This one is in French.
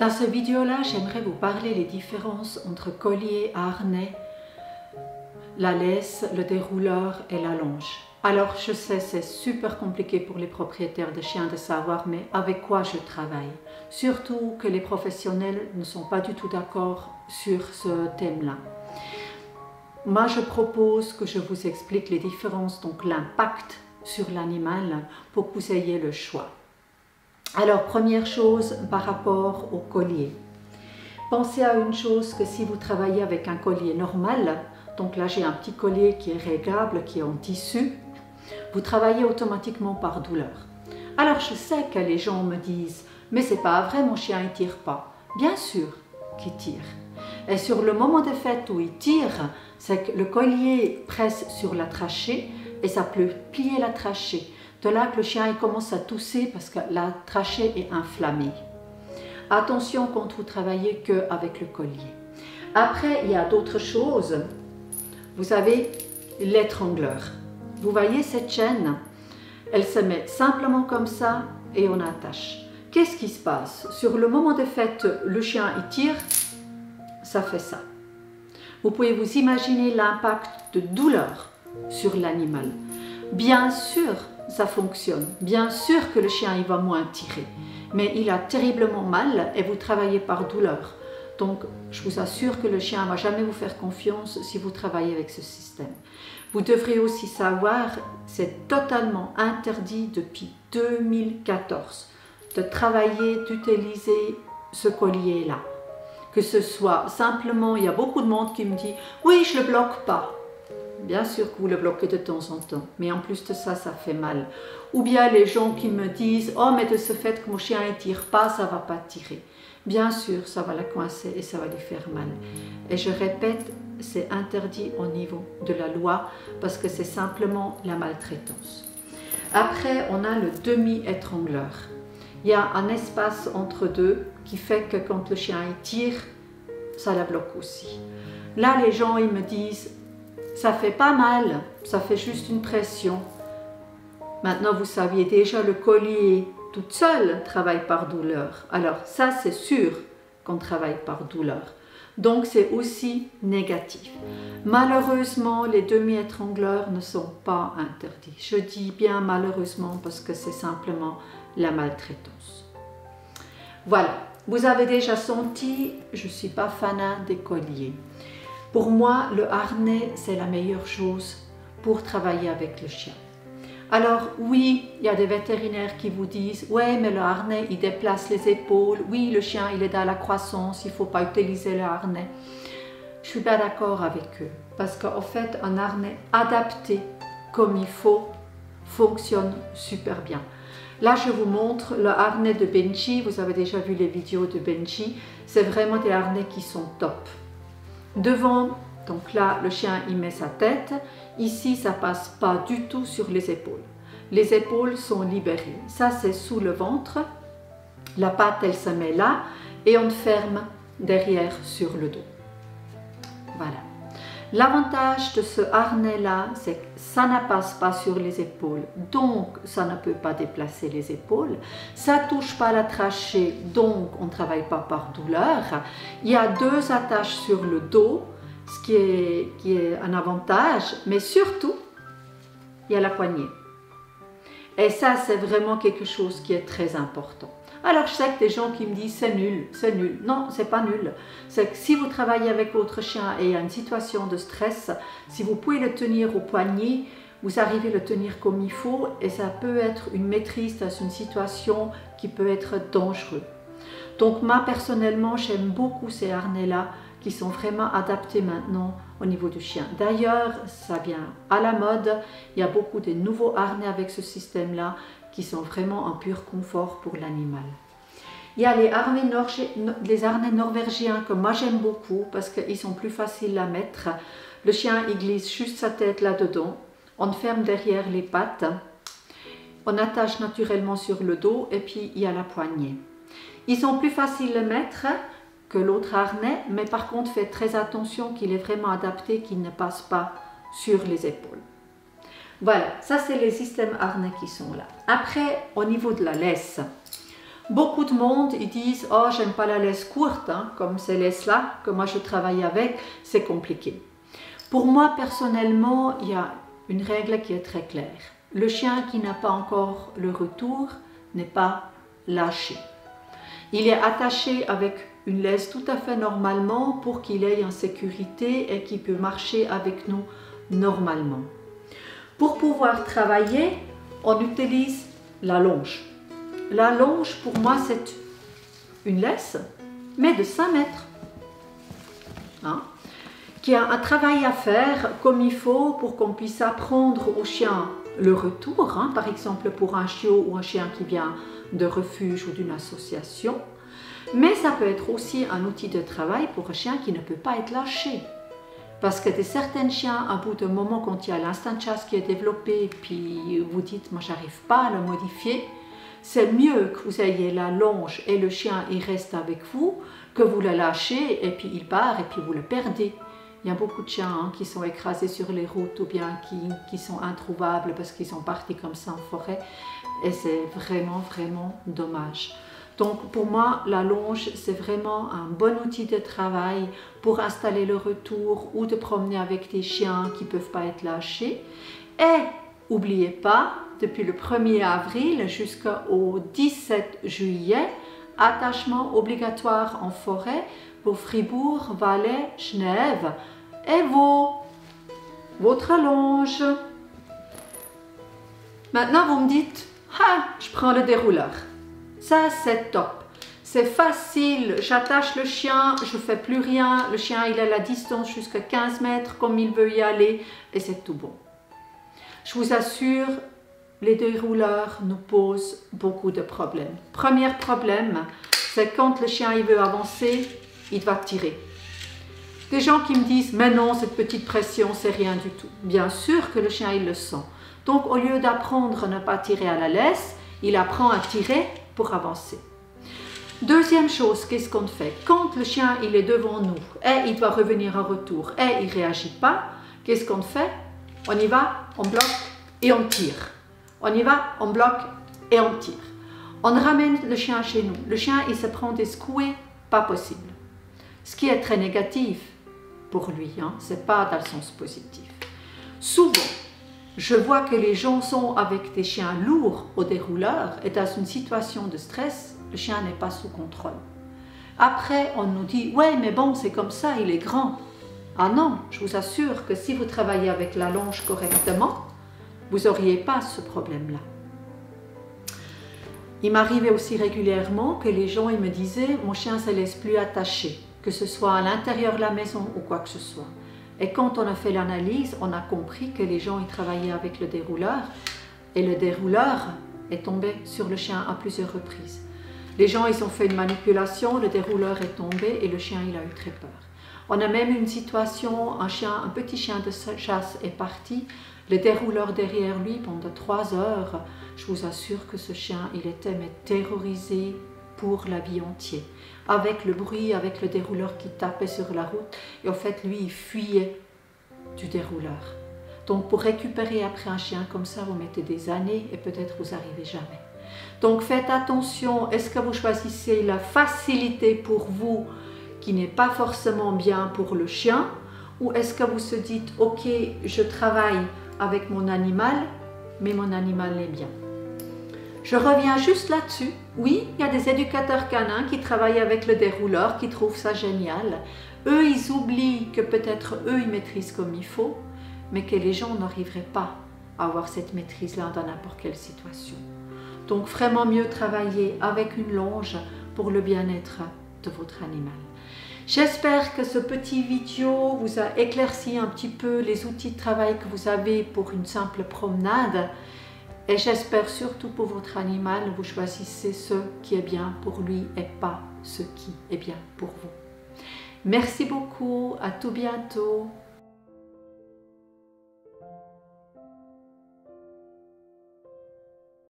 Dans cette vidéo-là, j'aimerais vous parler des différences entre collier, harnais, la laisse, le dérouleur et la longe. Alors je sais, c'est super compliqué pour les propriétaires de chiens de savoir, mais avec quoi je travaille. Surtout que les professionnels ne sont pas du tout d'accord sur ce thème-là. Moi, je propose que je vous explique les différences, donc l'impact sur l'animal, pour que vous ayez le choix. Alors, première chose par rapport au collier. Pensez à une chose, que si vous travaillez avec un collier normal, donc là j'ai un petit collier qui est réglable, qui est en tissu, vous travaillez automatiquement par douleur. Alors je sais que les gens me disent, mais c'est pas vrai, mon chien il tire pas. Bien sûr qu'il tire. Et sur le moment de fait où il tire, c'est que le collier presse sur la trachée et ça peut plier la trachée. De là que le chien il commence à tousser parce que la trachée est inflammée. Attention quand vous travaillez qu'avec le collier. Après, il y a d'autres choses. Vous avez l'étrangleur. Vous voyez cette chaîne? Elle se met simplement comme ça et on attache. Qu'est-ce qui se passe? Sur le moment de fait, le chien il tire, ça fait ça. Vous pouvez vous imaginer l'impact de douleur sur l'animal. Bien sûr, ça fonctionne. Bien sûr que le chien il va moins tirer, mais il a terriblement mal et vous travaillez par douleur. Donc, je vous assure que le chien ne va jamais vous faire confiance si vous travaillez avec ce système. Vous devrez aussi savoir, c'est totalement interdit depuis 2014 de travailler, d'utiliser ce collier-là. Que ce soit simplement, il y a beaucoup de monde qui me dit « Oui, je ne le bloque pas ». Bien sûr que vous le bloquez de temps en temps, mais en plus de ça, ça fait mal. Ou bien les gens qui me disent « Oh, mais de ce fait que mon chien ne tire pas, ça ne va pas tirer ». Bien sûr, ça va la coincer et ça va lui faire mal. Et je répète, c'est interdit au niveau de la loi parce que c'est simplement la maltraitance. Après, on a le demi-étrangleur. Il y a un espace entre deux qui fait que quand le chien il tire, ça la bloque aussi. Là, les gens ils me disent « Ça fait pas mal, ça fait juste une pression ». Maintenant, vous saviez déjà le collier toute seule travaille par douleur. Alors ça, c'est sûr qu'on travaille par douleur. Donc, c'est aussi négatif. Malheureusement, les demi-étrangleurs ne sont pas interdits. Je dis bien malheureusement parce que c'est simplement la maltraitance. Voilà, vous avez déjà senti, je ne suis pas fanat des colliers. Pour moi, le harnais, c'est la meilleure chose pour travailler avec le chien. Alors oui, il y a des vétérinaires qui vous disent « Ouais, mais le harnais, il déplace les épaules. Oui, le chien, il est dans la croissance, il ne faut pas utiliser le harnais. » Je ne suis pas d'accord avec eux. Parce qu'en fait, un harnais adapté comme il faut fonctionne super bien. Là, je vous montre le harnais de Benji. Vous avez déjà vu les vidéos de Benji. C'est vraiment des harnais qui sont top. Devant, donc là, le chien, il met sa tête. Ici, ça ne passe pas du tout sur les épaules. Les épaules sont libérées. Ça, c'est sous le ventre. La patte, elle se met là et on ferme derrière sur le dos. Voilà. L'avantage de ce harnais-là, c'est que ça ne passe pas sur les épaules, donc ça ne peut pas déplacer les épaules. Ça ne touche pas la trachée, donc on ne travaille pas par douleur. Il y a deux attaches sur le dos, ce qui est un avantage, mais surtout, il y a la poignée. Et ça, c'est vraiment quelque chose qui est très important. Alors, je sais que des gens qui me disent c'est nul, c'est nul. Non, c'est pas nul. C'est que si vous travaillez avec votre chien et il y a une situation de stress, si vous pouvez le tenir au poignet, vous arrivez à le tenir comme il faut et ça peut être une maîtrise dans une situation qui peut être dangereuse. Donc, moi, personnellement, j'aime beaucoup ces harnais-là qui sont vraiment adaptés maintenant au niveau du chien. D'ailleurs, ça vient à la mode. Il y a beaucoup de nouveaux harnais avec ce système-là qui sont vraiment un pur confort pour l'animal. Il y a les harnais norvégiens que moi j'aime beaucoup parce qu'ils sont plus faciles à mettre. Le chien, il glisse juste sa tête là-dedans. On ferme derrière les pattes. On attache naturellement sur le dos et puis il y a la poignée. Ils sont plus faciles à mettre que l'autre harnais, mais par contre, faites très attention qu'il est vraiment adapté, qu'il ne passe pas sur les épaules. Voilà, ça c'est les systèmes harnais qui sont là. Après, au niveau de la laisse, Beaucoup de monde, ils disent « Oh, j'aime pas la laisse courte, hein, comme ces laisses-là que moi je travaille avec, c'est compliqué. » Pour moi, personnellement, il y a une règle qui est très claire. Le chien qui n'a pas encore le retour n'est pas lâché. Il est attaché avec une laisse tout à fait normalement pour qu'il ait en sécurité et qu'il peut marcher avec nous normalement. Pour pouvoir travailler, on utilise la longe. La longe, pour moi, c'est une laisse, mais de 5 mètres, hein, qui a un travail à faire comme il faut pour qu'on puisse apprendre au chien le retour, hein, par exemple pour un chiot ou un chien qui vient de refuge ou d'une association. Mais ça peut être aussi un outil de travail pour un chien qui ne peut pas être lâché. Parce que certains chiens, à bout d'un moment, quand il y a l'instinct de chasse qui est développé, puis vous dites « moi j'arrive pas à le modifier », c'est mieux que vous ayez la longe et le chien il reste avec vous, que vous le lâchez et puis il part et puis vous le perdez. Il y a beaucoup de chiens hein, qui sont écrasés sur les routes ou bien qui sont introuvables parce qu'ils sont partis comme ça en forêt et c'est vraiment, vraiment dommage. Donc pour moi, la longe, c'est vraiment un bon outil de travail pour installer le retour ou de promener avec des chiens qui ne peuvent pas être lâchés. Et n'oubliez pas, depuis le 1er avril jusqu'au 17 juillet, attachement obligatoire en forêt pour Fribourg, Valais, Genève et votre longe. Maintenant, vous me dites, ah, je prends le dérouleur. Ça, c'est top. C'est facile, j'attache le chien, je ne fais plus rien. Le chien, il a la distance jusqu'à 15 mètres comme il veut y aller et c'est tout bon. Je vous assure, les dérouleurs nous posent beaucoup de problèmes. Premier problème, c'est quand le chien il veut avancer, il va tirer. Des gens qui me disent, mais non, cette petite pression, c'est rien du tout. Bien sûr que le chien, il le sent. Donc, au lieu d'apprendre à ne pas tirer à la laisse, il apprend à tirer pour avancer. Deuxième chose, qu'est-ce qu'on fait? Quand le chien, il est devant nous et il doit revenir en retour et il ne réagit pas, qu'est-ce qu'on fait? On y va, on bloque et on tire. On y va, on bloque et on tire. On ramène le chien chez nous. Le chien, il se prend des secouées, pas possible. Ce qui est très négatif pour lui, hein, ce n'est pas dans le sens positif. Souvent, je vois que les gens sont avec des chiens lourds au dérouleur et dans une situation de stress, le chien n'est pas sous contrôle. Après, on nous dit « ouais, mais bon, c'est comme ça, il est grand ». Ah non, je vous assure que si vous travaillez avec la longe correctement, vous n'auriez pas ce problème-là. Il m'arrivait aussi régulièrement que les gens ils me disaient « mon chien ne se laisse plus attacher », que ce soit à l'intérieur de la maison ou quoi que ce soit. Et quand on a fait l'analyse, on a compris que les gens ils travaillaient avec le dérouleur et le dérouleur est tombé sur le chien à plusieurs reprises. Les gens ils ont fait une manipulation, le dérouleur est tombé et le chien il a eu très peur. On a même une situation, un petit chien de chasse est parti, le dérouleur derrière lui pendant 3 heures. Je vous assure que ce chien, il était terrorisé pour la vie entière. Avec le bruit, avec le dérouleur qui tapait sur la route. Et en fait, lui, il fuyait du dérouleur. Donc, pour récupérer après un chien comme ça, vous mettez des années et peut-être vous n'arrivez jamais. Donc, faites attention. Est-ce que vous choisissez la facilité pour vous qui n'est pas forcément bien pour le chien? Ou est-ce que vous se dites, ok, je travaille avec mon animal, mais mon animal est bien? Je reviens juste là-dessus. Oui, il y a des éducateurs canins qui travaillent avec le dérouleur, qui trouvent ça génial. Eux, ils oublient que peut-être eux, ils maîtrisent comme il faut, mais que les gens n'arriveraient pas à avoir cette maîtrise-là dans n'importe quelle situation. Donc, vraiment mieux travailler avec une longe pour le bien-être de votre animal. J'espère que ce petit vidéo vous a éclairci un petit peu les outils de travail que vous avez pour une simple promenade. Et j'espère surtout pour votre animal, vous choisissez ce qui est bien pour lui et pas ce qui est bien pour vous. Merci beaucoup, à tout bientôt.